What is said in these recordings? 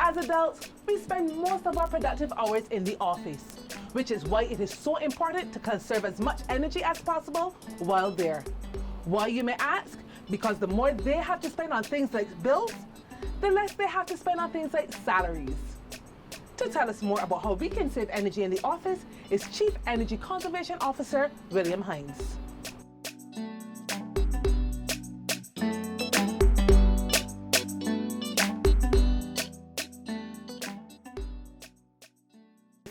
As adults, we spend most of our productive hours in the office, which is why it is so important to conserve as much energy as possible while there. Why, you may ask? Because the more they have to spend on things like bills, the less they have to spend on things like salaries. To tell us more about how we can save energy in the office is Chief Energy Conservation Officer William Heinz.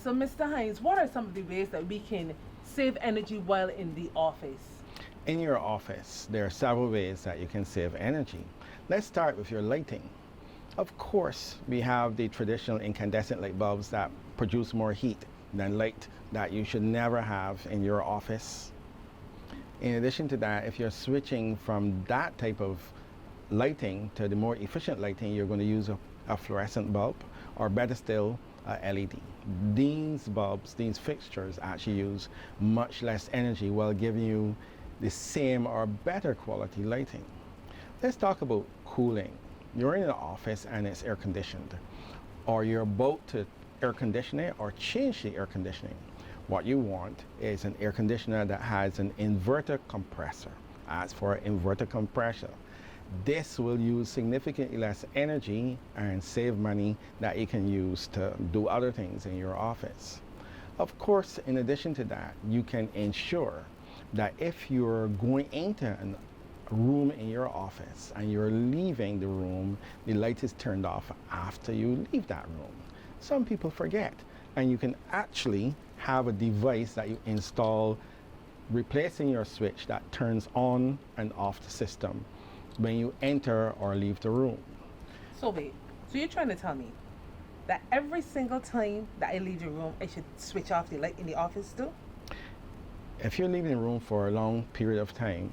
So, Mr. Heinz, what are some of the ways that we can save energy while in the office? In your office, there are several ways that you can save energy. Let's start with your lighting. Of course, we have the traditional incandescent light bulbs that produce more heat than light that you should never have in your office. In addition to that, if you're switching from that type of lighting to the more efficient lighting, you're going to use a fluorescent bulb, or better still, a LED. These bulbs, these fixtures actually use much less energy while giving you the same or better quality lighting. Let's talk about cooling. You're in an office and it's air conditioned, or you're about to air condition it or change the air conditioning. What you want is an air conditioner that has an inverter compressor. As for inverter compressor, this will use significantly less energy and save money that you can use to do other things in your office. Of course, in addition to that, you can ensure that if you're going into a room in your office and you're leaving the room, the light is turned off after you leave that room. Some people forget, and you can actually have a device that you install replacing your switch that turns on and off the system when you enter or leave the room. So wait, so you're trying to tell me that every single time that I leave the room, I should switch off the light in the office too? If you're leaving the room for a long period of time,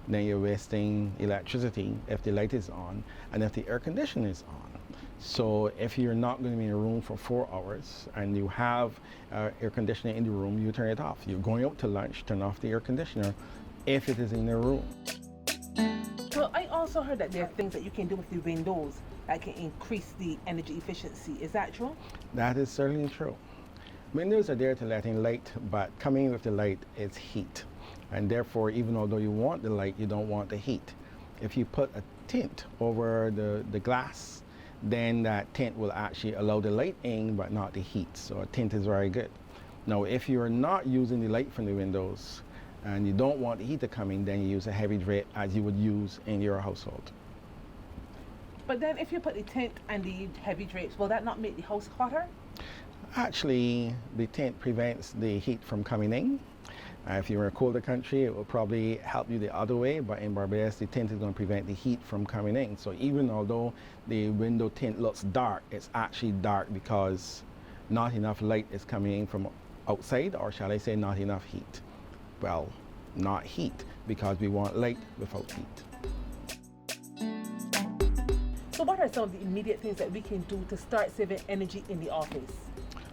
then you're wasting electricity if the light is on and if the air conditioner is on. So if you're not going to be in a room for 4 hours and you have air conditioning in the room, you turn it off. You're going out to lunch, turn off the air conditioner if it is in the room. So I also heard that there are things that you can do with the windows that can increase the energy efficiency. Is that true? That is certainly true. Windows are there to let in light, but coming with the light is heat. And therefore, even although you want the light, you don't want the heat. If you put a tint over the glass, then that tint will actually allow the light in, but not the heat. So a tint is very good. Now, if you're not using the light from the windows and you don't want the heat to come in, then you use a heavy drape as you would use in your household. But then if you put the tint and the heavy drapes, will that not make the house hotter? Actually, the tint prevents the heat from coming in. If you're in a colder country, it will probably help you the other way, but in Barbados, the tint is going to prevent the heat from coming in. So even although the window tint looks dark, it's actually dark because not enough light is coming in from outside, or shall I say not enough heat. Well, not heat, because we want light without heat. So what are some of the immediate things that we can do to start saving energy in the office?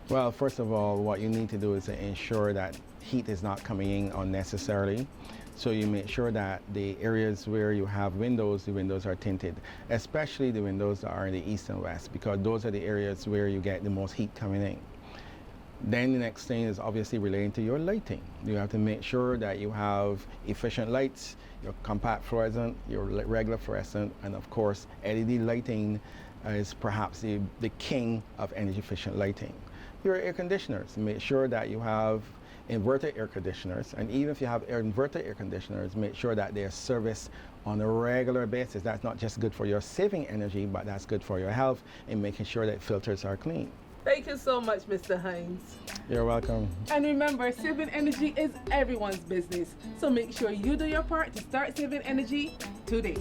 Well, first of all, what you need to do is to ensure that heat is not coming in unnecessarily. So you make sure that the areas where you have windows, the windows are tinted, especially the windows that are in the east and west, because those are the areas where you get the most heat coming in. Then the next thing is obviously relating to your lighting. You have to make sure that you have efficient lights, your compact fluorescent, your regular fluorescent, and of course LED lighting is perhaps the king of energy efficient lighting. Your air conditioners, make sure that you have inverter air conditioners, and even if you have inverter air conditioners, make sure that they are serviced on a regular basis. That's not just good for your saving energy, but that's good for your health and making sure that filters are clean. Thank you so much, Mr. Heinz. You're welcome. And remember, saving energy is everyone's business. So make sure you do your part to start saving energy today.